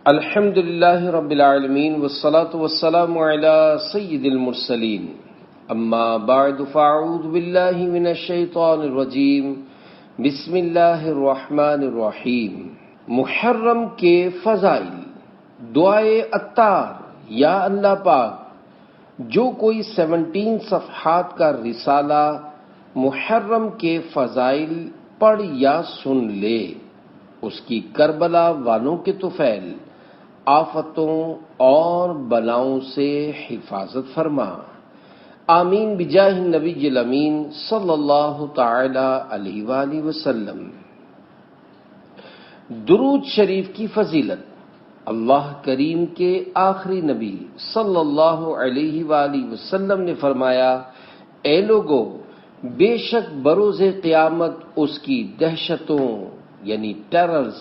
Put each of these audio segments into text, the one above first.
الحمد للہ رب العالمین والصلاة والسلام علی سید المرسلین اما بعد فاعوذ باللہ من الشیطان الرجیم بسم اللہ الرحمن الرحیم۔ محرم کے فضائل۔ دعائے عطار۔ یا اللہ پاک، جو کوئی 17 صفحات کا رسالہ محرم کے فضائل پڑھ یا سن لے، اس کی کربلا والوں کے طفیل، آفتوں اور بلاؤں سے حفاظت فرما۔ آمین بجاہ النبی الامین صلی اللہ تعالی علیہ وآلہ وسلم۔ درود شریف کی فضیلت۔ اللہ کریم کے آخری نبی صلی اللہ علیہ وآلہ وسلم نے فرمایا، اے لوگو، بے شک بروز قیامت اس کی دہشتوں یعنی ٹیررز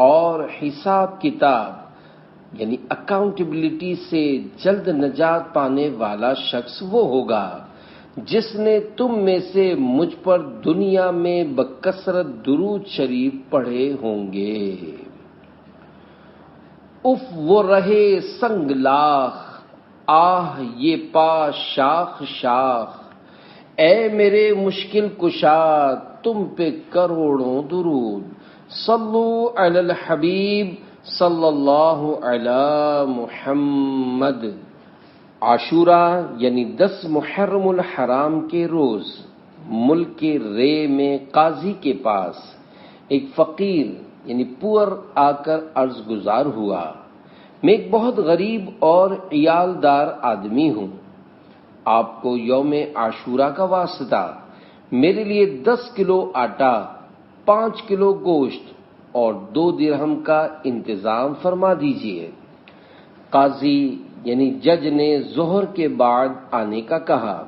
اور حساب کتاب یعنی اکاؤنٹیبلٹی سے جلد نجات پانے والا شخص وہ ہوگا جس نے تم میں سے مجھ پر دنیا میں بکثرت درود شریف پڑھے ہوں گے۔ اف وہ رہے سنگ لاخ، آہ یہ پا شاخ شاخ، اے میرے مشکل کشا تم پہ کروڑوں درود، صلو علی الحبیب صلی اللہ علی محمد۔ عاشوراء یعنی 10 محرم الحرام کے روز ملک کے رے میں قاضی کے پاس ایک فقیر یعنی پور آ کر عرض گزار ہوا، میں ایک بہت غریب اور عیالدار آدمی ہوں، آپ کو یوم عاشوراء کا واسطہ میرے لیے 10 کلو آٹا، 5 کلو گوشت اور 2 درہم کا انتظام فرما دیجیے۔ قاضی یعنی جج نے ظہر کے بعد آنے کا کہا۔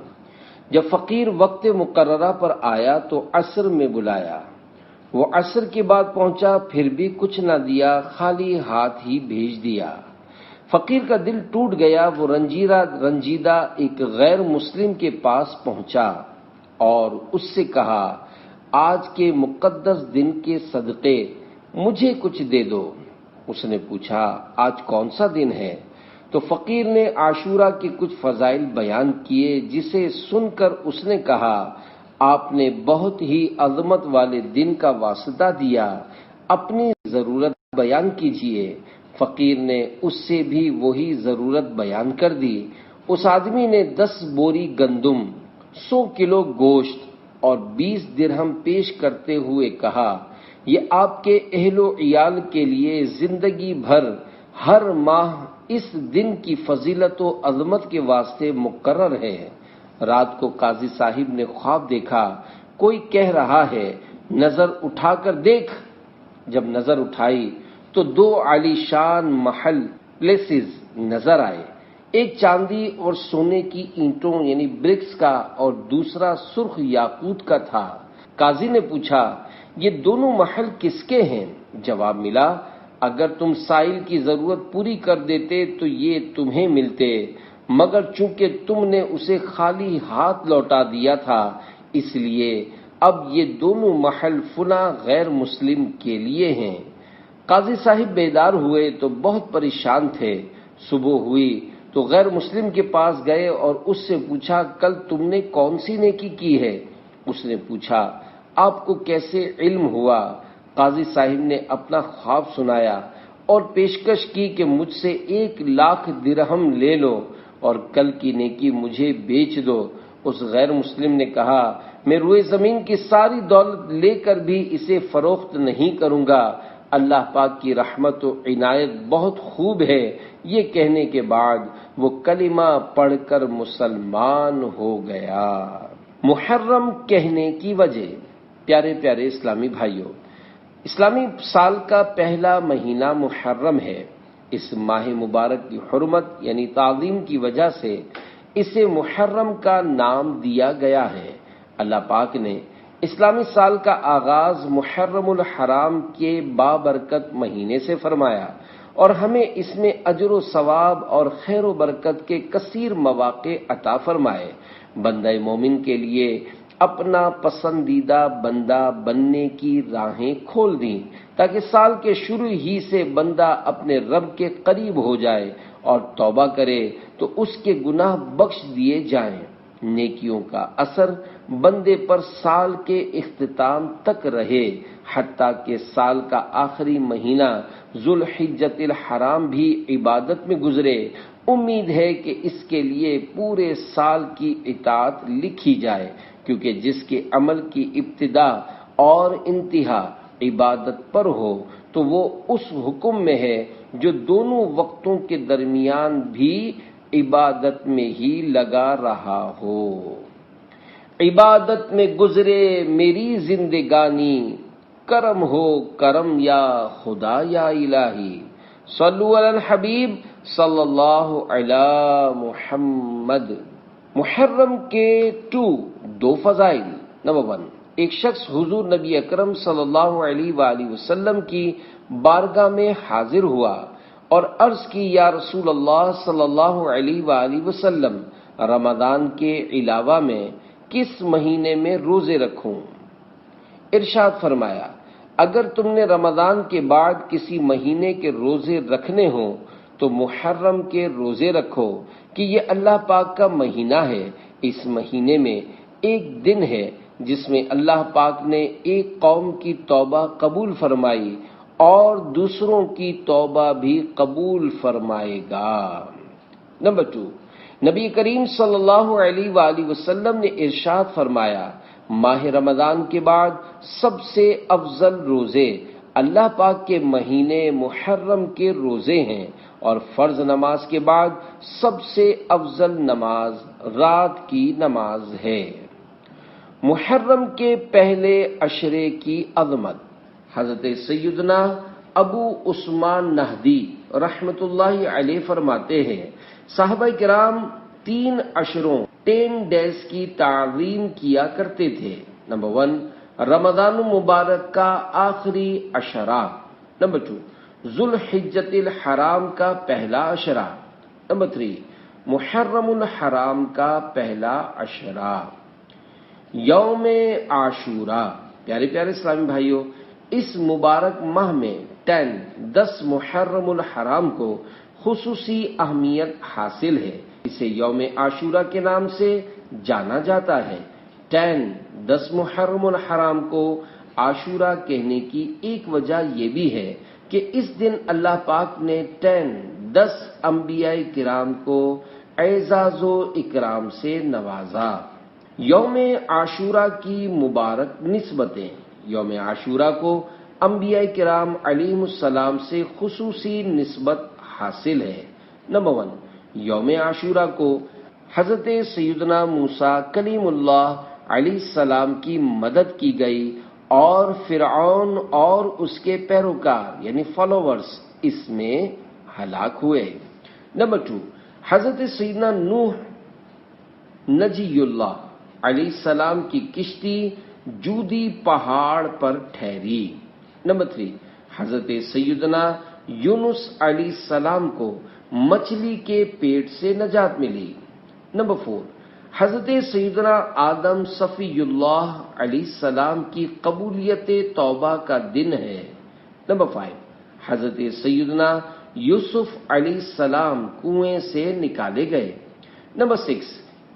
جب فقیر وقت مقررہ پر آیا تو عصر میں بلایا، وہ عصر کے بعد پہنچا، پھر بھی کچھ نہ دیا، خالی ہاتھ ہی بھیج دیا۔ فقیر کا دل ٹوٹ گیا، وہ رنجیدہ ایک غیر مسلم کے پاس پہنچا اور اس سے کہا، آج کے مقدس دن کے صدقے مجھے کچھ دے دو۔ اس نے پوچھا، آج کون سا دن ہے؟ تو فقیر نے عاشوراء کے کچھ فضائل بیان کیے، جسے سن کر اس نے کہا، آپ نے بہت ہی عظمت والے دن کا واسطہ دیا، اپنی ضرورت بیان کیجیے۔ فقیر نے اس سے بھی وہی ضرورت بیان کر دی۔ اس آدمی نے 10 بوری گندم، 100 کلو گوشت اور 20 درہم پیش کرتے ہوئے کہا، یہ آپ کے اہل و عیال کے لیے زندگی بھر ہر ماہ اس دن کی فضیلت و عظمت کے واسطے مقرر ہے۔ رات کو قاضی صاحب نے خواب دیکھا، کوئی کہہ رہا ہے، نظر اٹھا کر دیکھ۔ جب نظر اٹھائی تو 2 عالی شان محل پلیسز نظر آئے، ایک چاندی اور سونے کی اینٹوں یعنی برکس کا اور دوسرا سرخ یاقوت کا تھا۔ قاضی نے پوچھا، یہ دونوں محل کس کے ہیں؟ جواب ملا، اگر تم سائل کی ضرورت پوری کر دیتے تو یہ تمہیں ملتے، مگر چونکہ تم نے اسے خالی ہاتھ لوٹا دیا تھا، اس لیے اب یہ دونوں محل فلاں غیر مسلم کے لیے ہیں۔ قاضی صاحب بیدار ہوئے تو بہت پریشان تھے۔ صبح ہوئی تو غیر مسلم کے پاس گئے اور اس سے پوچھا، کل تم نے کون سی نیکی کی ہے؟ اس نے پوچھا، آپ کو کیسے علم ہوا؟ قاضی صاحب نے اپنا خواب سنایا اور پیشکش کی کہ مجھ سے 1,00,000 درہم لے لو اور کل کی نیکی مجھے بیچ دو۔ اس غیر مسلم نے کہا، میں روئے زمین کی ساری دولت لے کر بھی اسے فروخت نہیں کروں گا، اللہ پاک کی رحمت و عنایت بہت خوب ہے۔ یہ کہنے کے بعد وہ کلمہ پڑھ کر مسلمان ہو گیا۔ محرم کہنے کی وجہ۔ پیارے پیارے اسلامی بھائیوں، اسلامی سال کا پہلا مہینہ محرم ہے۔ اس ماہ مبارک کی حرمت یعنی تعظیم کی وجہ سے اسے محرم کا نام دیا گیا ہے۔ اللہ پاک نے اسلامی سال کا آغاز محرم الحرام کے بابرکت مہینے سے فرمایا اور ہمیں اس میں اجر و ثواب اور خیر و برکت کے کثیر مواقع عطا فرمائے۔ بندہ مومن کے لیے اپنا پسندیدہ بندہ بننے کی راہیں کھول دیں تاکہ سال کے شروع ہی سے بندہ اپنے رب کے قریب ہو جائے اور توبہ کرے تو اس کے گناہ بخش دیے جائیں۔ نیکیوں کا اثر بندے پر سال کے اختتام تک رہے، حتیٰ کہ سال کا آخری مہینہ ذوالحجۃ الحرام بھی عبادت میں گزرے۔ امید ہے کہ اس کے لیے پورے سال کی اطاعت لکھی جائے، کیونکہ جس کے عمل کی ابتدا اور انتہا عبادت پر ہو تو وہ اس حکم میں ہے جو دونوں وقتوں کے درمیان بھی عبادت میں ہی لگا رہا ہو۔ عبادت میں گزرے میری زندگانی، کرم ہو کرم یا خدا یا الہی۔ صلو علی الحبیب صلی اللہ علی محمد۔ محرم کے دو فضائل۔ نمبر 1، ایک شخص حضور نبی اکرم صلی اللہ علیہ وآلہ وسلم کی بارگاہ میں حاضر ہوا اور عرض کی، یا رسول اللہ صلی اللہ علیہ وآلہ وسلم، رمضان کے علاوہ میں کس مہینے میں روزے رکھوں؟ ارشاد فرمایا، اگر تم نے رمضان کے بعد کسی مہینے کے روزے رکھنے ہوں تو محرم کے روزے رکھو کہ یہ اللہ پاک کا مہینہ ہے۔ اس مہینے میں ایک دن ہے جس میں اللہ پاک نے ایک قوم کی توبہ قبول فرمائی اور دوسروں کی توبہ بھی قبول فرمائے گا۔ نمبر 2، نبی کریم صلی اللہ علیہ وآلہ وسلم نے ارشاد فرمایا، ماہ رمضان کے بعد سب سے افضل روزے اللہ پاک کے مہینے محرم کے روزے ہیں، اور فرض نماز کے بعد سب سے افضل نماز رات کی نماز ہے۔ محرم کے پہلے عشرے کی عظمت۔ حضرت سیدنا ابو عثمان نہدی رحمت اللہ علیہ فرماتے ہیں، صحابہ کرام 3 عشروں 10 days کی تعظیم کیا کرتے تھے۔ نمبر 1، رمضان المبارک کا آخری عشرہ۔ نمبر 2، ذوالحجۃ الحرام کا پہلا عشرہ۔ نمبر 3، محرم الحرام کا پہلا عشرہ۔ یوم عاشورہ۔ پیارے پیارے اسلامی بھائیوں، اس مبارک ماہ میں 10 محرم الحرام کو خصوصی اہمیت حاصل ہے۔ اسے یوم عاشورہ کے نام سے جانا جاتا ہے۔ 10 محرم الحرام کو عاشورہ کہنے کی ایک وجہ یہ بھی ہے کہ اس دن اللہ پاک نے 10 انبیاء کرام کو اعزاز و اکرام سے نوازا۔ یوم عاشورہ کی مبارک نسبتیں۔ یوم عاشورہ کو انبیاء کرام علیہم السلام سے خصوصی نسبت حاصل ہے۔ نمبر 1، یوم عاشورہ کو حضرت سیدنا موسیٰ کلیم اللہ علیہ السلام کی مدد کی گئی اور فرعون اور اس کے پیروکار یعنی فالوورز اس میں ہلاک ہوئے۔ نمبر 2، حضرت سیدنا نوح نجی اللہ علیہ السلام کی کشتی جودی پہاڑ پر ٹھہری۔ نمبر 3، حضرت سیدنا یونس علیہ السلام کو مچھلی کے پیٹ سے نجات ملی۔ نمبر 4، حضرت سیدنا آدم صفی اللہ علیہ السلام کی قبولیت توبہ کا دن ہے۔ نمبر 5، حضرت سیدنا یوسف علیہ السلام کنویں سے نکالے گئے۔ نمبر 6،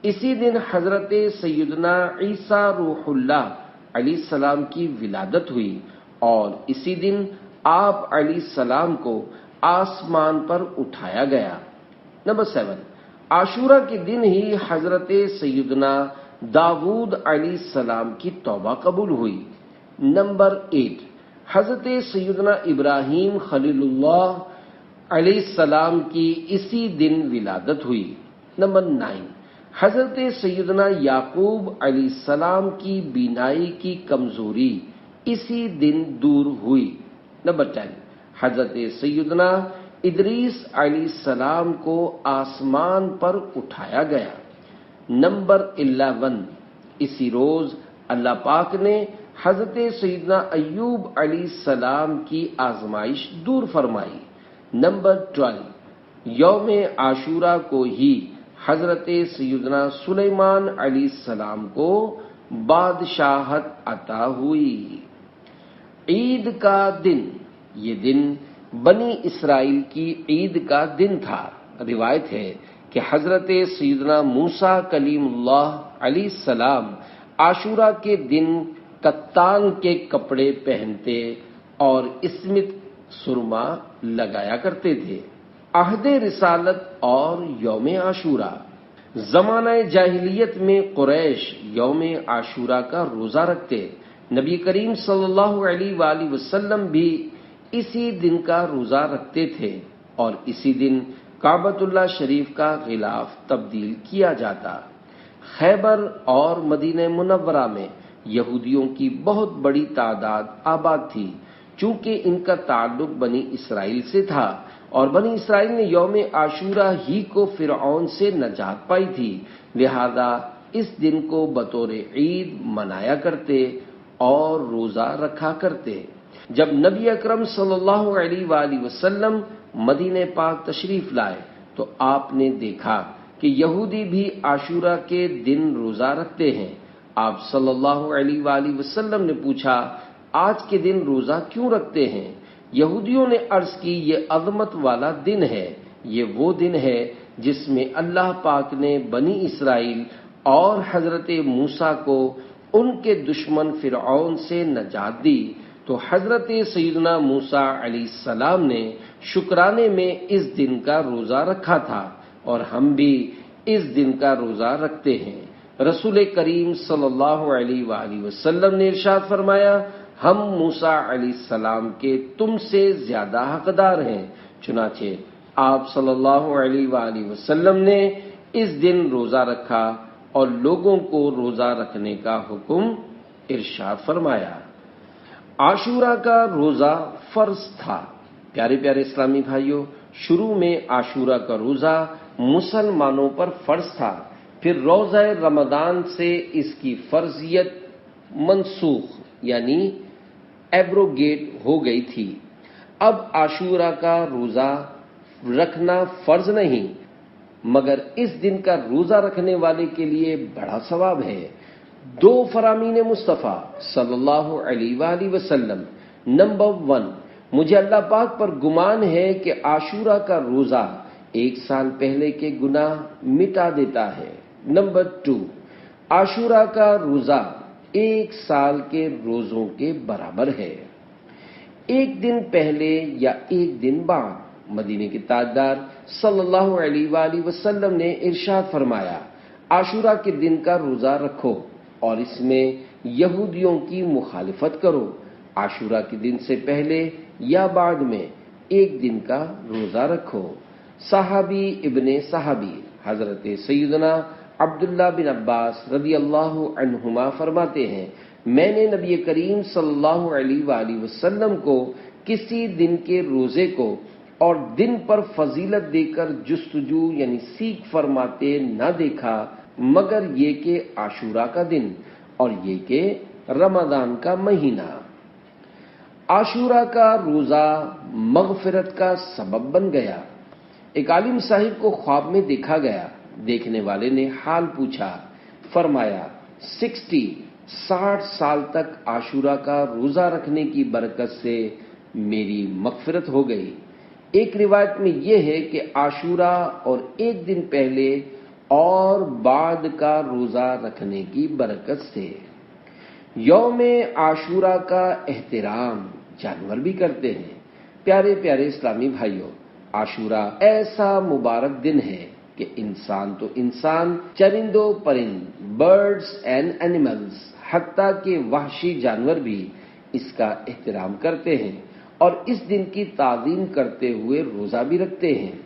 اسی دن حضرت سیدنا عیسیٰ روح اللہ علیہ السلام کی ولادت ہوئی اور اسی دن آپ علیہ السلام کو آسمان پر اٹھایا گیا۔ نمبر 7، عاشورہ کے دن ہی حضرت سیدنا داؤد علیہ السلام کی توبہ قبول ہوئی۔ نمبر 8، حضرت سیدنا ابراہیم خلیل اللہ علیہ السلام کی اسی دن ولادت ہوئی۔ نمبر 9، حضرت سیدنا یعقوب علیہ السلام کی بینائی کی کمزوری اسی دن دور ہوئی۔ نمبر 10، حضرت سیدنا ادریس علیہ السلام کو آسمان پر اٹھایا گیا۔ نمبر 11، اسی روز اللہ پاک نے حضرت سیدنا ایوب علیہ السلام کی آزمائش دور فرمائی۔ نمبر 12، یوم عاشورہ کو ہی حضرت سیدنا سلیمان علیہ السلام کو بادشاہت عطا ہوئی۔ عید کا دن، یہ دن بنی اسرائیل کی عید کا دن تھا۔ روایت ہے کہ حضرت سیدنا موسیٰ کلیم اللہ علیہ السلام عاشورہ کے دن کتان کے کپڑے پہنتے اور اسمت سرما لگایا کرتے تھے۔ عہد رسالت اور یوم عاشورہ۔ زمانہ جاہلیت میں قریش یوم عاشورہ کا روزہ رکھتے۔ نبی کریم صلی اللہ علیہ وآلہ وسلم بھی اسی دن کا روزہ رکھتے تھے اور اسی دن کعبۃ اللہ شریف کا غلاف تبدیل کیا جاتا۔ خیبر اور مدینہ منورہ میں یہودیوں کی بہت بڑی تعداد آباد تھی، چونکہ ان کا تعلق بنی اسرائیل سے تھا اور بنی اسرائیل نے یوم عاشورہ ہی کو فرعون سے نجات پائی تھی، لہذا اس دن کو بطور عید منایا کرتے اور روزہ رکھا کرتے۔ جب نبی اکرم صلی اللہ علیہ وآلہ وسلم مدینہ پاک تشریف لائے تو آپ نے دیکھا کہ یہودی بھی عاشورہ کے دن روزہ رکھتے ہیں۔ آپ صلی اللہ علیہ وآلہ وسلم نے پوچھا، آج کے دن روزہ کیوں رکھتے ہیں؟ یہودیوں نے عرض کی، یہ عظمت والا دن ہے، یہ وہ دن ہے جس میں اللہ پاک نے بنی اسرائیل اور حضرت موسیٰ کو ان کے دشمن فرعون سے نجات دی، تو حضرت سیدنا موسیٰ علیہ السلام نے شکرانے میں اس دن کا روزہ رکھا تھا اور ہم بھی اس دن کا روزہ رکھتے ہیں۔ رسول کریم صلی اللہ علیہ وآلہ وسلم نے ارشاد فرمایا، ہم موسیٰ علیہ السلام کے تم سے زیادہ حقدار ہیں، چنانچہ آپ صلی اللہ علیہ وآلہ وسلم نے اس دن روزہ رکھا اور لوگوں کو روزہ رکھنے کا حکم ارشاد فرمایا۔ عاشورہ کا روزہ فرض تھا۔ پیارے پیارے اسلامی بھائیوں، شروع میں عاشورہ کا روزہ مسلمانوں پر فرض تھا، پھر روزہ رمضان سے اس کی فرضیت منسوخ یعنی ایبروگیٹ ہو گئی تھی۔ اب عاشورہ کا روزہ رکھنا فرض نہیں، مگر اس دن کا روزہ رکھنے والے کے لیے بڑا ثواب ہے۔ دو فرامین مصطفیٰ صلی اللہ علیہ وآلہ وسلم۔ نمبر 1، مجھے اللہ پاک پر گمان ہے کہ عاشورہ کا روزہ 1 سال پہلے کے گناہ مٹا دیتا ہے۔ نمبر 2، عاشورہ کا روزہ 1 سال کے روزوں کے برابر ہے۔ 1 دن پہلے یا 1 دن بعد مدینے کے تاجدار صلی اللہ علیہ وآلہ وسلم نے ارشاد فرمایا، عاشورہ کے دن کا روزہ رکھو اور اس میں یہودیوں کی مخالفت کرو۔ عاشورہ کے دن سے پہلے یا بعد میں 1 دن کا روزہ رکھو۔ صحابی ابن صحابی حضرت سیدنا عبداللہ بن عباس رضی اللہ عنہما فرماتے ہیں، میں نے نبی کریم صلی اللہ علیہ وآلہ وسلم کو کسی دن کے روزے کو اور دن پر فضیلت دے کر جستجو یعنی سیکھ فرماتے نہ دیکھا، مگر یہ کہ عاشورہ کا دن اور یہ کہ رمضان کا مہینہ۔ عاشورہ کا روزہ مغفرت کا سبب بن گیا۔ ایک عالم صاحب کو خواب میں دیکھا گیا۔ دیکھنے والے نے حال پوچھا، فرمایا 60 سال تک عاشورہ کا روزہ رکھنے کی برکت سے میری مغفرت ہو گئی۔ ایک روایت میں یہ ہے کہ عاشورہ اور 1 دن پہلے اور بعد کا روزہ رکھنے کی برکت سے۔ یوم عاشورہ کا احترام جانور بھی کرتے ہیں۔ پیارے پیارے اسلامی بھائیوں، عاشورہ ایسا مبارک دن ہے کہ انسان تو انسان، چرندوں پرند، برڈز اینڈ اینیملز، حتیٰ کہ وحشی جانور بھی اس کا احترام کرتے ہیں اور اس دن کی تعظیم کرتے ہوئے روزہ بھی رکھتے ہیں۔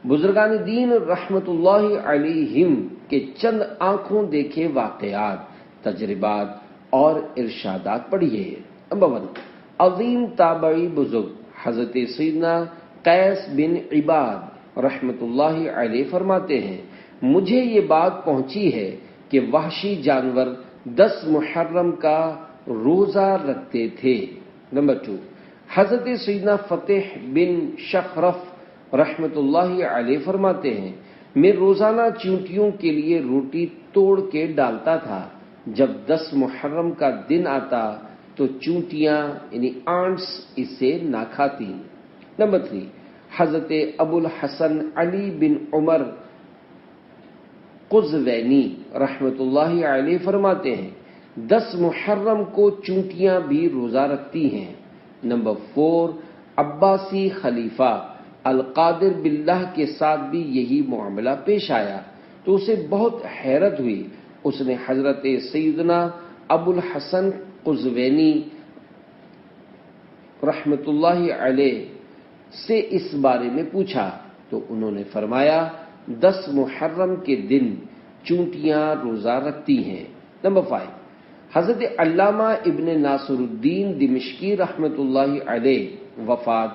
بزرگان دین رحمت اللہ علیہم کے چند آنکھوں دیکھے واقعات، تجربات اور ارشادات پڑھیے۔ نمبر 1، عظیم تابعی بزرگ حضرت سیدنا قیس بن عباد رحمت اللہ علیہ فرماتے ہیں، مجھے یہ بات پہنچی ہے کہ وحشی جانور 10 محرم کا روزہ رکھتے تھے۔ نمبر 2، حضرت سیدنا فتح بن شخرف رحمت اللہ علیہ فرماتے ہیں، میں روزانہ چیونٹیوں کے لیے روٹی توڑ کے ڈالتا تھا جب 10 محرم کا دن آتا تو چونٹیاں یعنی آنٹس اسے نہ کھاتی۔ نمبر 3، حضرت ابو الحسن علی بن عمر قزوینی رحمت اللہ علیہ فرماتے ہیں 10 محرم کو چونٹیاں بھی روزہ رکھتی ہیں۔ نمبر 4، عباسی خلیفہ القادر باللہ کے ساتھ بھی یہی معاملہ پیش آیا تو اسے بہت حیرت ہوئی۔ اس نے حضرت سیدنا ابو الحسن قزوینی رحمت اللہ علیہ سے اس بارے میں پوچھا تو انہوں نے فرمایا 10 محرم کے دن چونٹیاں روزہ رکھتی ہیں۔ نمبر 5، حضرت علامہ ابن ناصر الدین دمشقی رحمت اللہ علیہ وفات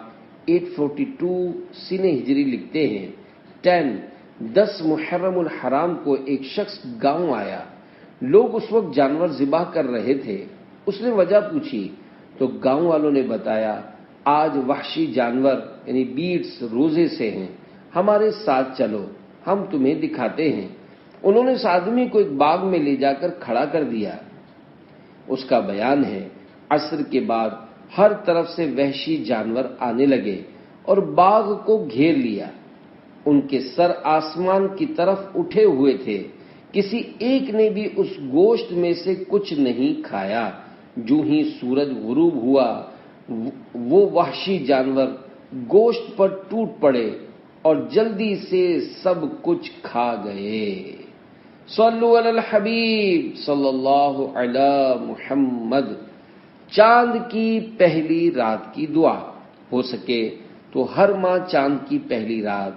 842 سنہ ہجری لکھتے ہیں 10 محرم الحرام کو ایک شخص گاؤں آیا، لوگ اس وقت جانور ذبح کر رہے تھے۔ اس نے وجہ پوچھی تو گاؤں والوں نے بتایا آج وحشی جانور یعنی بیٹس روزے سے ہیں، ہمارے ساتھ چلو ہم تمہیں دکھاتے ہیں۔ انہوں نے اس آدمی کو ایک باغ میں لے جا کر کھڑا کر دیا۔ اس کا بیان ہے عصر کے بعد ہر طرف سے وحشی جانور آنے لگے اور باغ کو گھیر لیا۔ ان کے سر آسمان کی طرف اٹھے ہوئے تھے، کسی ایک نے بھی اس گوشت میں سے کچھ نہیں کھایا۔ جو ہی سورج غروب ہوا وہ وحشی جانور گوشت پر ٹوٹ پڑے اور جلدی سے سب کچھ کھا گئے۔ صلو علی الحبیب صلی اللہ علی محمد۔ چاند کی پہلی رات کی دعا، ہو سکے تو ہر ماہ چاند کی پہلی رات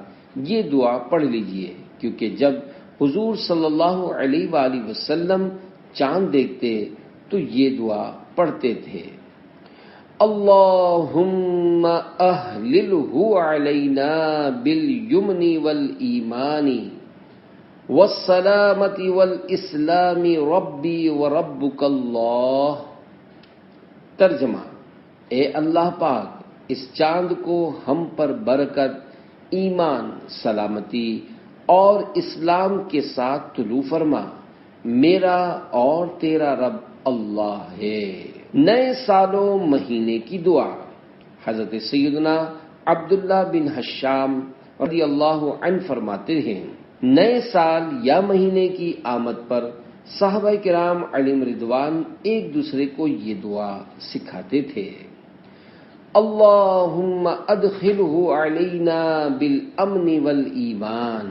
یہ دعا پڑھ لیجئے، کیونکہ جب حضور صلی اللہ علیہ وآلہ وسلم چاند دیکھتے تو یہ دعا پڑھتے تھے۔ اللہم اہللہ علینا بالیمن والایمان والسلامت والاسلام ربی وربک اللہ۔ ترجمہ، اے اللہ پاک اس چاند کو ہم پر برکت، ایمان، سلامتی اور اسلام کے ساتھ طلوع فرما، میرا اور تیرا رب اللہ ہے۔ نئے سال و مہینے کی دعا، حضرت سیدنا عبداللہ بن حشام رضی اللہ عنہ فرماتے ہیں نئے سال یا مہینے کی آمد پر صحابہ کرام علیہم رضوان ایک دوسرے کو یہ دعا سکھاتے تھے۔ اللہم ادخلہ علینا بالامن والایمان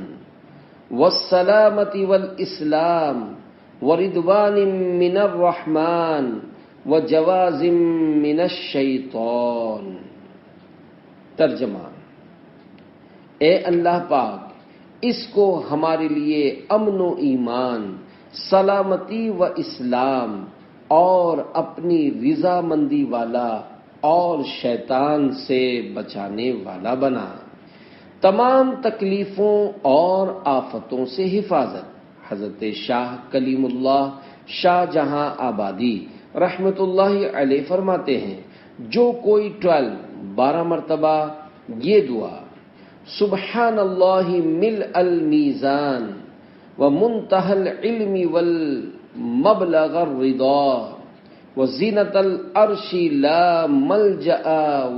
والسلامت والاسلام ورضوان من الرحمن وجواز من الشیطان۔ ترجمہ، اے اللہ پاک اس کو ہمارے لیے امن و ایمان، سلامتی و اسلام اور اپنی رضامندی والا اور شیطان سے بچانے والا بنا، تمام تکلیفوں اور آفتوں سے حفاظت۔ حضرت شاہ کلیم اللہ شاہ جہاں آبادی رحمت اللہ علیہ فرماتے ہیں جو کوئی 12 مرتبہ یہ دعا سبحان اللہ ملء المیزان ومنتہى العلم والمبلغ الرضا وزینة العرش لا ملجأ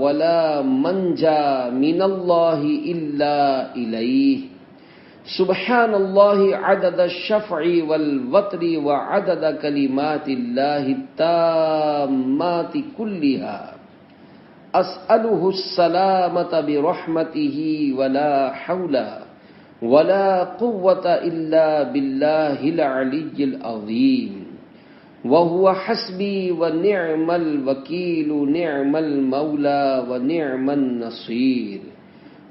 ولا منجا من اللہ الا الیہ، سبحان اللہ عدد الشفع والوتر وعدد کلمات اللہ التامات کلها، اسألہ السلامة برحمته ولا حول ولا قوة الا باللہ العلی العظیم، وهو حسبی ونعم الوکیل نعم المولى ونعم النصیر،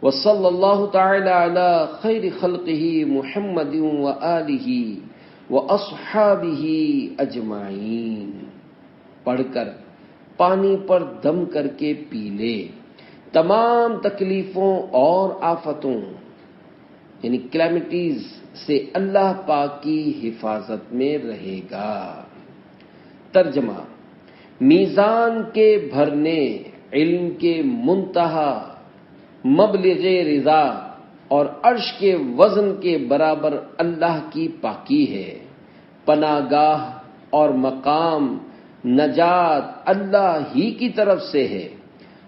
وصلی اللہ تعالی علی خیر خلقہ محمد وآلہ واصحابہ اجمعین۔ پڑھ کر پانی پر دم کر کے پی لے، تمام تکلیفوں اور آفتوں یعنی کلیمٹیز سے اللہ پاک کی حفاظت میں رہے گا۔ ترجمہ، میزان کے بھرنے، علم کے منتہا، مبلغ رضا اور عرش کے وزن کے برابر اللہ کی پاکی ہے، پناہ گاہ اور مقام نجات اللہ ہی کی طرف سے ہے.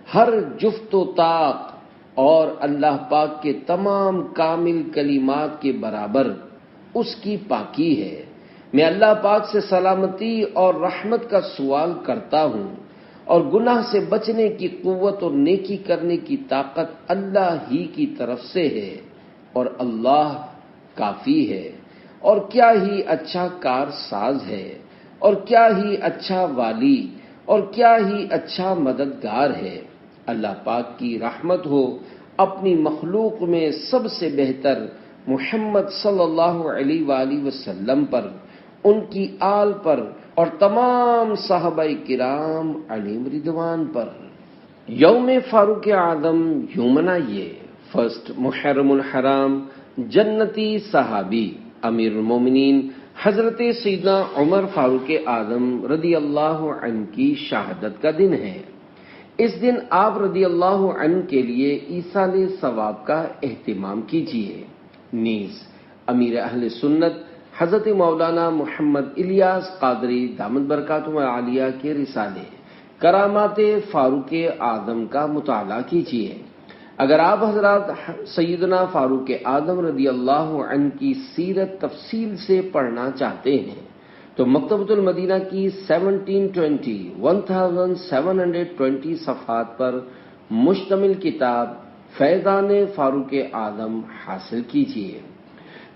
ہر جفت و طاق اور اللہ پاک کے تمام کامل کلمات کے برابر اس کی پاکی ہے. میں اللہ پاک سے سلامتی اور رحمت کا سوال کرتا ہوں، اور گناہ سے بچنے کی قوت اور نیکی کرنے کی طاقت اللہ ہی کی طرف سے ہے، اور اللہ کافی ہے. اور کیا ہی اچھا کار ساز ہے، اور کیا ہی اچھا والی، اور کیا ہی اچھا مددگار ہے. اللہ پاک کی رحمت ہو اپنی مخلوق میں سب سے بہتر محمد صلی اللہ علیہ وآلہ وسلم پر، ان کی آل پر، اور تمام صحابہ کرام علیہم رضوان پر. یوم فاروق اعظم یوں منائیے. فرسٹ محرم الحرام جنتی صحابی امیر المومنین حضرت سیدنا عمر فاروق اعظم رضی اللہ عنہ کی شہادت کا دن ہے. اس دن آپ رضی اللہ عنہ کے لیے ایصال ثواب کا اہتمام کیجیے. نیز امیر اہل سنت حضرت مولانا محمد الیاس قادری دامت برکاتہ عالیہ کے رسالے کرامات فاروق اعظم کا مطالعہ کیجیے. اگر آپ حضرات سیدنا فاروق اعظم رضی اللہ عنہ کی سیرت تفصیل سے پڑھنا چاہتے ہیں تو مکتبۃ المدینہ کی 1720 صفحات پر مشتمل کتاب فیضان فاروق اعظم حاصل کیجیے.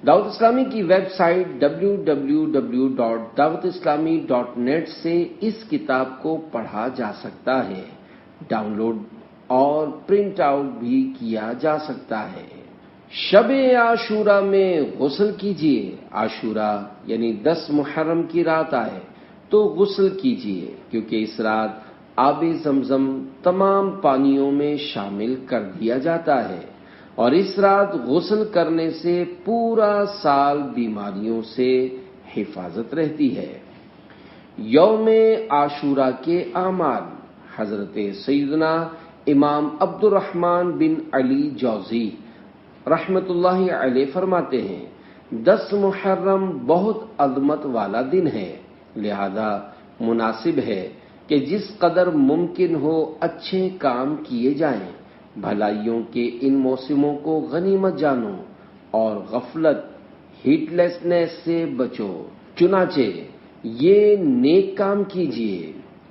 دعوت اسلامی کی ویب سائٹ www.dawatislami.net سے اس کتاب کو پڑھا جا سکتا ہے، ڈاؤن لوڈ اور پرنٹ آؤٹ بھی کیا جا سکتا ہے. شب عاشورہ میں غسل کیجیے. عاشورہ یعنی 10 محرم کی رات آئے تو غسل کیجیے، کیونکہ اس رات آب زمزم تمام پانیوں میں شامل کر دیا جاتا ہے، اور اس رات غسل کرنے سے پورا سال بیماریوں سے حفاظت رہتی ہے. یوم عاشورہ کے اعمال. حضرت سیدنا امام عبد الرحمن بن علی جوزی رحمت اللہ علیہ فرماتے ہیں 10 محرم بہت عظمت والا دن ہے، لہذا مناسب ہے کہ جس قدر ممکن ہو اچھے کام کیے جائیں. بھلائیوں کے ان موسموں کو غنیمت جانو اور غفلت ہیٹ لیسنس سے بچو. چنانچہ یہ نیک کام کیجیے.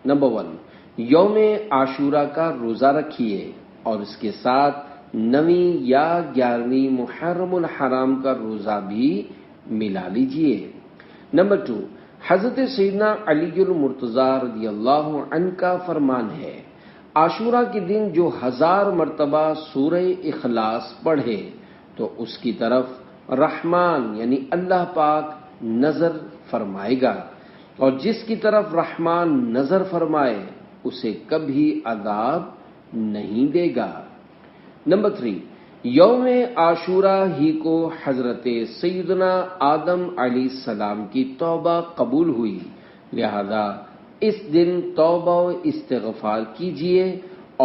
نمبر 1، یوم عاشورہ کا روزہ رکھیے اور اس کے ساتھ 9ویں یا 11ویں محرم الحرام کا روزہ بھی ملا لیجیے. نمبر 2، حضرت سیدنا علی المرتضی رضی اللہ عنہ کا فرمان ہے عاشورہ کے دن جو 1000 مرتبہ سورہ اخلاص پڑھے تو اس کی طرف رحمان یعنی اللہ پاک نظر فرمائے گا، اور جس کی طرف رحمان نظر فرمائے اسے کبھی عذاب نہیں دے گا. نمبر 3، یوم عاشورہ ہی کو حضرت سیدنا آدم علیہ السلام کی توبہ قبول ہوئی، لہذا اس دن توبہ و استغفار کیجیے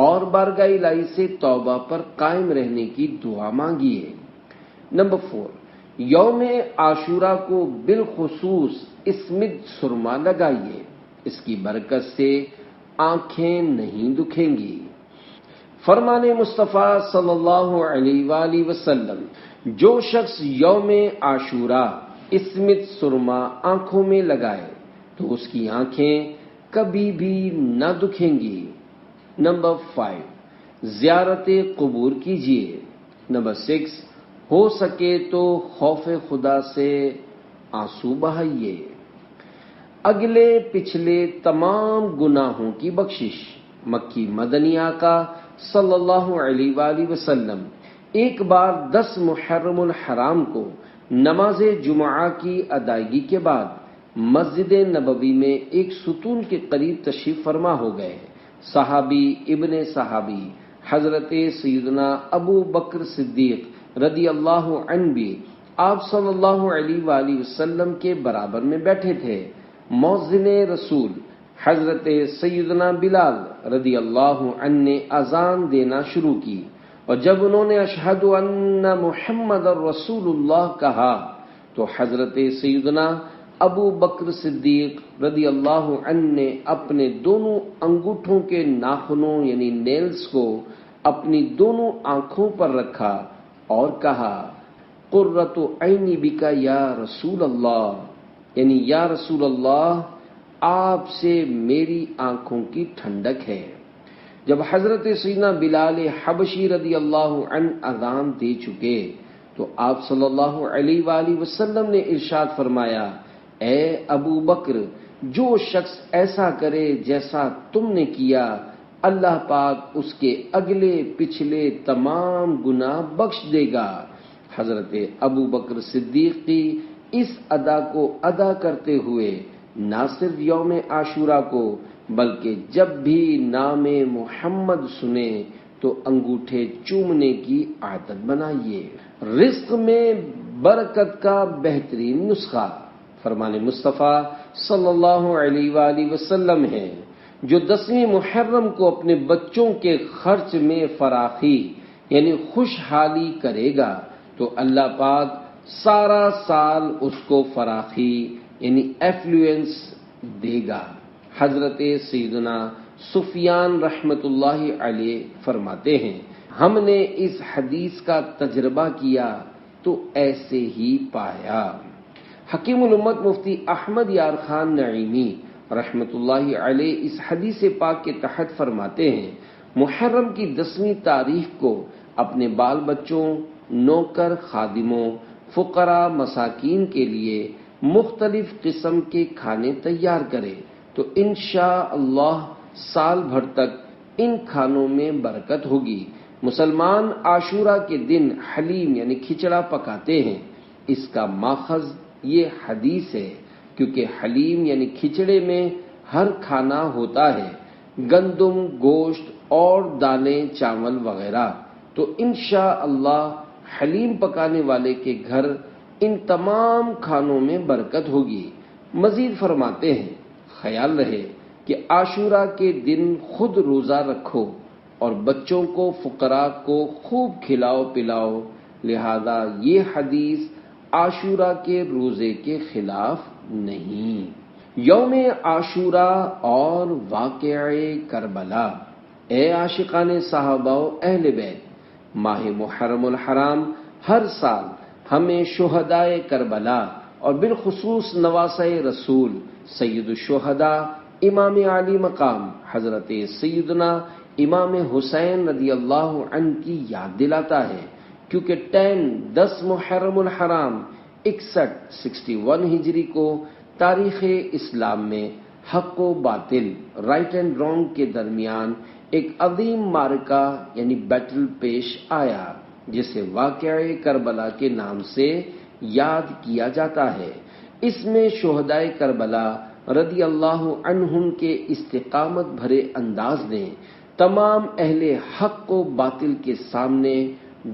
اور بارگاہ الہی سے توبہ پر قائم رہنے کی دعا مانگیے. نمبر 4، یوم عاشورہ کو بالخصوص اسمد سرما لگائیے، اس کی برکت سے آنکھیں نہیں دکھیں گی. فرمان مصطفیٰ صلی اللہ علیہ وآلہ وسلم جو شخص یوم عاشورہ اسمد سرما آنکھوں میں لگائے تو اس کی آنکھیں کبھی بھی نہ دکھیں گی. نمبر 5، زیارت قبور کیجیے. نمبر 6، ہو سکے تو خوف خدا سے آنسو بہائیے. اگلے پچھلے تمام گناہوں کی بخشش. مکی مدنی آقا صلی اللہ علیہ وآلہ وسلم ایک بار 10 محرم الحرام کو نماز جمعہ کی ادائیگی کے بعد مسجد نبوی میں ایک ستون کے قریب تشریف فرما ہو گئے. صحابی ابن صحابی حضرت سیدنا ابو بکر صدیق رضی اللہ عنہ بھی آپ صلی اللہ علیہ وآلہ وسلم کے برابر میں بیٹھے تھے. مؤذن رسول حضرت سیدنا بلال رضی اللہ عنہ نے اذان دینا شروع کی، اور جب انہوں نے اشہد ان محمد رسول اللہ کہا تو حضرت سیدنا ابو بکر صدیق رضی اللہ عنہ نے اپنے دونوں انگوٹھوں کے ناخنوں یعنی نیلز کو اپنی دونوں آنکھوں پر رکھا اور کہا قرۃ عینی بک یا رسول اللہ، یعنی یا رسول اللہ آپ سے میری آنکھوں کی ٹھنڈک ہے۔ جب حضرت سیدنا بلال حبشی رضی اللہ عنہ اذان دے چکے تو آپ صلی اللہ علیہ وآلہ وسلم نے ارشاد فرمایا، اے ابو بکر، جو شخص ایسا کرے جیسا تم نے کیا، اللہ پاک اس کے اگلے پچھلے تمام گناہ بخش دے گا۔ حضرت ابو بکر صدیق کی اس ادا کو ادا کرتے ہوئے نہ صرف یوم عاشورہ کو بلکہ جب بھی نام محمد سنیں تو انگوٹھے چومنے کی عادت بنائیے۔ رزق میں برکت کا بہترین نسخہ فرمان مصطفیٰ صلی اللہ علیہ وآلہ وسلم ہے، جو 10ویں محرم کو اپنے بچوں کے خرچ میں فراخی یعنی خوشحالی کرے گا تو اللہ پاک سارا سال اس کو فراخی یعنی ایفلوئنس دے گا۔ حضرت سیدنا سفیان رحمت اللہ علیہ فرماتے ہیں، ہم نے اس حدیث کا تجربہ کیا تو ایسے ہی پایا۔ حکیم الامت مفتی احمد یار خان نعیمی رحمت اللہ علیہ اس حدیث پاک کے تحت فرماتے ہیں، محرم کی 10ویں تاریخ کو اپنے بال بچوں، نوکر خادموں، فقراء مساکین کے لیے مختلف قسم کے کھانے تیار کرے تو انشاءاللہ سال بھر تک ان کھانوں میں برکت ہوگی۔ مسلمان عاشورہ کے دن حلیم یعنی کھچڑا پکاتے ہیں، اس کا ماخذ یہ حدیث ہے، کیونکہ حلیم یعنی کھچڑے میں ہر کھانا ہوتا ہے، گندم، گوشت اور دالیں، چاول وغیرہ، تو انشاءاللہ حلیم پکانے والے کے گھر ان تمام کھانوں میں برکت ہوگی۔ مزید فرماتے ہیں، خیال رہے کہ عاشورہ کے دن خود روزہ رکھو اور بچوں کو، فقراء کو خوب کھلاؤ پلاؤ، لہذا یہ حدیث عاشورہ کے روزے کے خلاف نہیں۔ یوم عاشورہ اور واقعہ کربلا۔ اے عاشقان صحابہ و اہل بیت، ماہ محرم الحرام ہر سال ہمیں شہدائے کربلا اور بالخصوص نواسۂ رسول سید الشہداء امام علی مقام حضرت سیدنا امام حسین رضی اللہ عنہ کی یاد دلاتا ہے، کیونکہ 10 محرم الحرام 61 ہجری کو تاریخ اسلام میں حق و باطل، رائٹ اینڈ رانگ کے درمیان ایک عظیم معرکہ یعنی بیٹل پیش آیا، جسے واقعہ کربلا کے نام سے یاد کیا جاتا ہے۔ اس میں شہدائے کربلا رضی اللہ عنہم کے استقامت بھرے انداز نے تمام اہل حق و باطل کے سامنے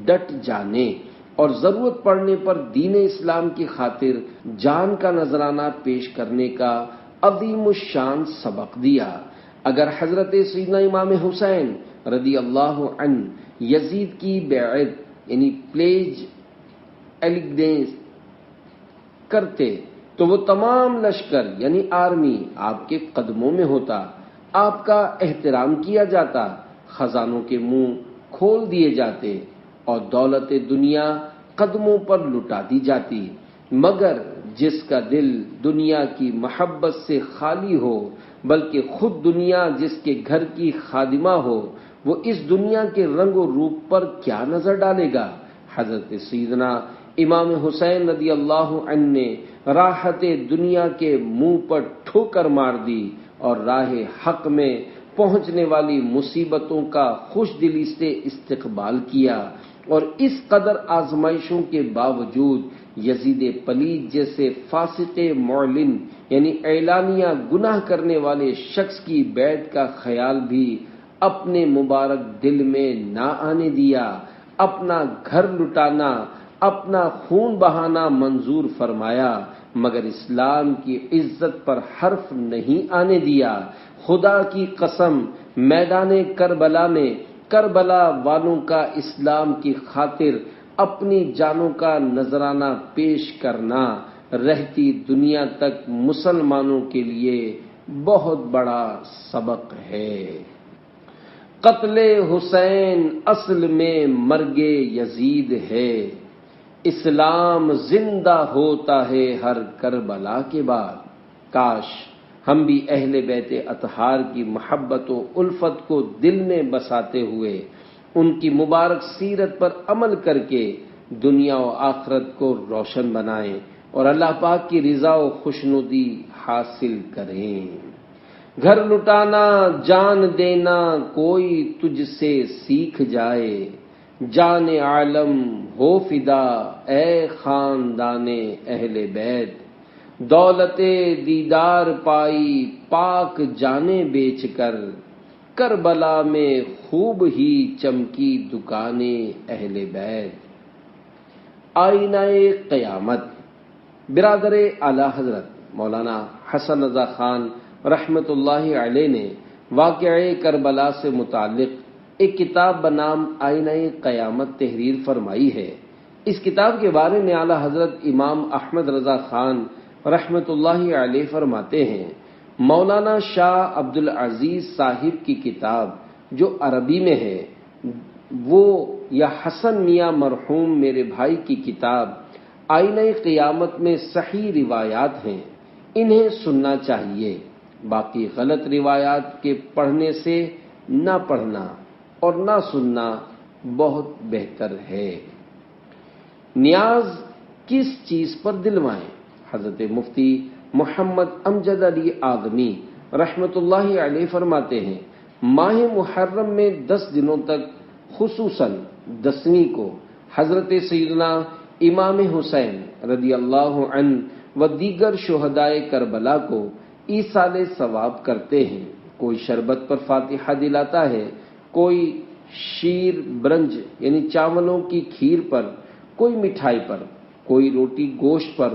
ڈٹ جانے اور ضرورت پڑنے پر دین اسلام کی خاطر جان کا نذرانہ پیش کرنے کا عظیم الشان سبق دیا۔ اگر حضرت سیدنا امام حسین رضی اللہ عنہ یزید کی بیعت یعنی پلیج الیگنس کرتے تو وہ تمام لشکر یعنی آرمی آپ کے قدموں میں ہوتا، آپ کا احترام کیا جاتا، خزانوں کے منہ کھول دیے جاتے اور دولت دنیا قدموں پر لٹا دی جاتی، مگر جس کا دل دنیا کی محبت سے خالی ہو بلکہ خود دنیا جس کے گھر کی خادمہ ہو، وہ اس دنیا کے رنگ و روپ پر کیا نظر ڈالے گا؟ حضرت سیدنا امام حسین رضی اللہ عنہ نے راحت دنیا کے منہ پر ٹھوکر مار دی اور راہ حق میں پہنچنے والی مصیبتوں کا خوش دلی سے استقبال کیا، اور اس قدر آزمائشوں کے باوجود یزید پلید جیسے فاسق معلن یعنی اعلانیہ گناہ کرنے والے شخص کی بیعت کا خیال بھی اپنے مبارک دل میں نہ آنے دیا، اپنا گھر لٹانا، اپنا خون بہانا منظور فرمایا، مگر اسلام کی عزت پر حرف نہیں آنے دیا۔ خدا کی قسم، میدان کربلا میں کربلا والوں کا اسلام کی خاطر اپنی جانوں کا نذرانہ پیش کرنا رہتی دنیا تک مسلمانوں کے لیے بہت بڑا سبق ہے۔ قتل حسین اصل میں مرگ یزید ہے، اسلام زندہ ہوتا ہے ہر کربلا کے بعد۔ کاش ہم بھی اہل بیت اطہار کی محبت و الفت کو دل میں بساتے ہوئے ان کی مبارک سیرت پر عمل کر کے دنیا و آخرت کو روشن بنائیں اور اللہ پاک کی رضا و خوشنودی حاصل کریں۔ گھر لٹانا جان دینا کوئی تجھ سے سیکھ جائے، جان عالم ہو فدا اے خاندان اہل بیت، دولت دیدار پائی پاک جانیں بیچ کر، کربلا میں خوب ہی چمکی دکانیں اہل بیت۔ آئینہ قیامت۔ برادر اعلی حضرت مولانا حسن رضا خان رحمت اللہ علیہ نے واقعہ کربلا سے متعلق ایک کتاب بنام آئینہ قیامت تحریر فرمائی ہے۔ اس کتاب کے بارے میں اعلی حضرت امام احمد رضا خان رحمت اللہ علیہ فرماتے ہیں، مولانا شاہ عبد العزیز صاحب کی کتاب جو عربی میں ہے وہ یا حسن میاں مرحوم میرے بھائی کی کتاب آئینہ قیامت میں صحیح روایات ہیں، انہیں سننا چاہیے۔ باقی غلط روایات کے پڑھنے سے نہ پڑھنا اور نہ سننا بہت بہتر ہے۔ نیاز کس چیز پر دلوائیں؟ حضرت مفتی محمد امجد علی اعظمی رحمت اللہ علیہ فرماتے ہیں، ماہ محرم میں 10 دنوں تک خصوصاً 10ویں کو حضرت سیدنا امام حسین رضی اللہ عنہ و دیگر شہدائے کربلا کو ایصال ثواب کرتے ہیں۔ کوئی شربت پر فاتحہ دلاتا ہے، کوئی شیر برنج یعنی چاولوں کی کھیر پر، کوئی مٹھائی پر، کوئی روٹی گوشت پر،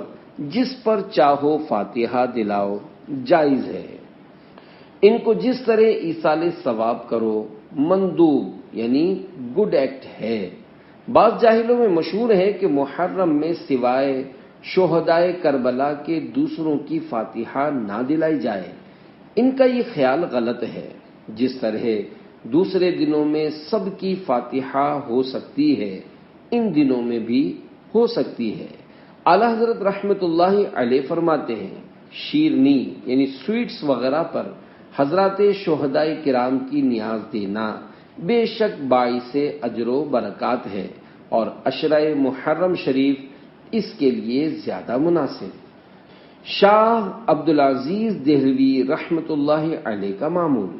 جس پر چاہو فاتحہ دلاؤ، جائز ہے۔ ان کو جس طرح ایصال ثواب کرو مندوب یعنی گڈ ایکٹ ہے۔ بعض جاہلوں میں مشہور ہے کہ محرم میں سوائے شہدائے کربلا کے دوسروں کی فاتحہ نہ دلائی جائے۔ ان کا یہ خیال غلط ہے۔ جس طرح دوسرے دنوں میں سب کی فاتحہ ہو سکتی ہے، ان دنوں میں بھی ہو سکتی ہے۔ اعلی حضرت رحمت اللہ علیہ فرماتے ہیں، شیرنی یعنی سویٹس وغیرہ پر حضرات شہدائے کرام کی نیاز دینا بے شک باعث اجر و برکات ہے اور عشرہ محرم شریف اس کے لیے زیادہ مناسب۔ شاہ عبدالعزیز دہلوی رحمت اللہ علیہ کا معمول۔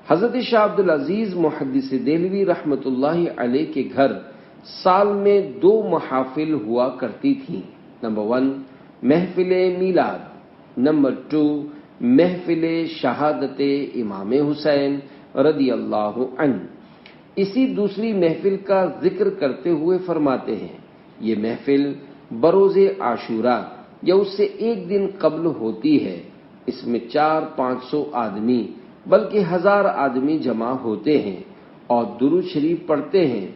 حضرت شاہ عبدالعزیز محدث دہلوی رحمت اللہ علیہ کے گھر سال میں 2 محافل ہوا کرتی تھیں۔ نمبر 1 محفل میلاد، نمبر 2 محفل شہادت امام حسین رضی اللہ عنہ۔ اسی دوسری محفل کا ذکر کرتے ہوئے فرماتے ہیں، یہ محفل بروز عاشورہ یا اس سے 1 دن قبل ہوتی ہے۔ اس میں 400-500 آدمی بلکہ 1000 آدمی جمع ہوتے ہیں اور درود شریف پڑھتے ہیں۔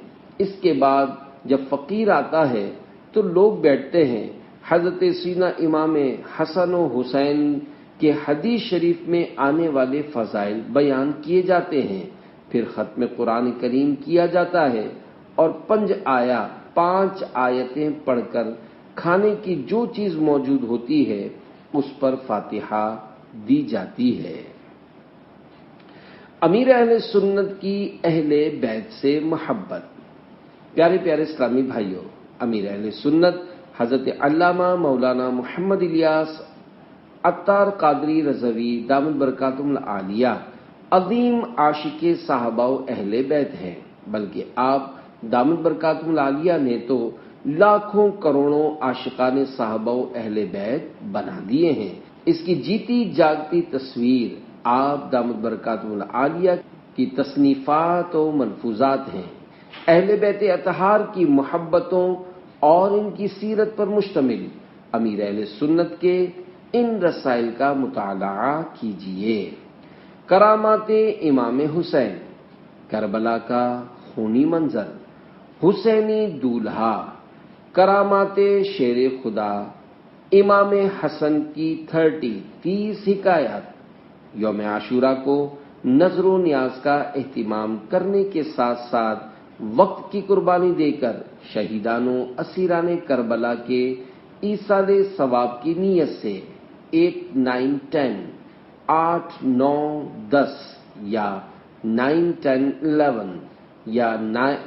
اس کے بعد جب فقیر آتا ہے تو لوگ بیٹھتے ہیں، حضرت سیدنا امام حسن و حسین کے حدیث شریف میں آنے والے فضائل بیان کیے جاتے ہیں، پھر ختم قرآن کریم کیا جاتا ہے اور 5 آیتیں پڑھ کر کھانے کی جو چیز موجود ہوتی ہے اس پر فاتحہ دی جاتی ہے۔ امیر اہل سنت کی اہل بیت سے محبت۔ پیارے پیارے اسلامی بھائیوں، امیر اہل سنت حضرت علامہ مولانا محمد الیاس عطار قادری رضوی دامت برکاتہم العالیہ عظیم عاشق صحابہ و اہل بیت ہیں، بلکہ آپ دامت برکاتہم العالیہ نے تو لاکھوں کروڑوں عاشقان صحابہ و اہل بیت بنا دیے ہیں۔ اس کی جیتی جاگتی تصویر آپ دامت برکاتہم العالیہ کی تصنیفات و ملفوظات ہیں۔ اہل بیت اطہار کی محبتوں اور ان کی سیرت پر مشتمل امیر اہل سنت کے ان رسائل کا مطالعہ کیجیے۔ کرامات امام حسین، کربلا کا خونی منظر، حسینی دولہا، کرامات شیر خدا، امام حسن کی 30 حکایات۔ یوم عاشورہ کو نذر و نیاز کا اہتمام کرنے کے ساتھ ساتھ وقت کی قربانی دے کر شہیدان و اسیران کربلا کے ایصال ثواب کی نیت سے 8، 9، 10، 8، 9، 10 یا 9، 10، 11 یا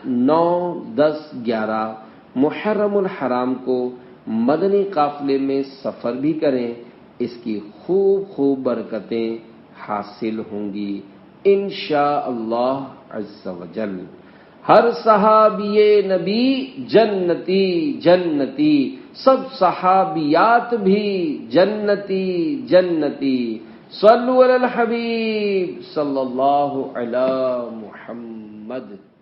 9، 10، 11 محرم الحرام کو مدنی قافلے میں سفر بھی کریں، اس کی خوب برکتیں حاصل ہوں گی انشاءاللہ عز و جل۔ ہر صحابی نبی جنتی جنتی، سب صحابیات بھی جنتی جنتی، صلو علی الحبیب صلی اللہ علی محمد۔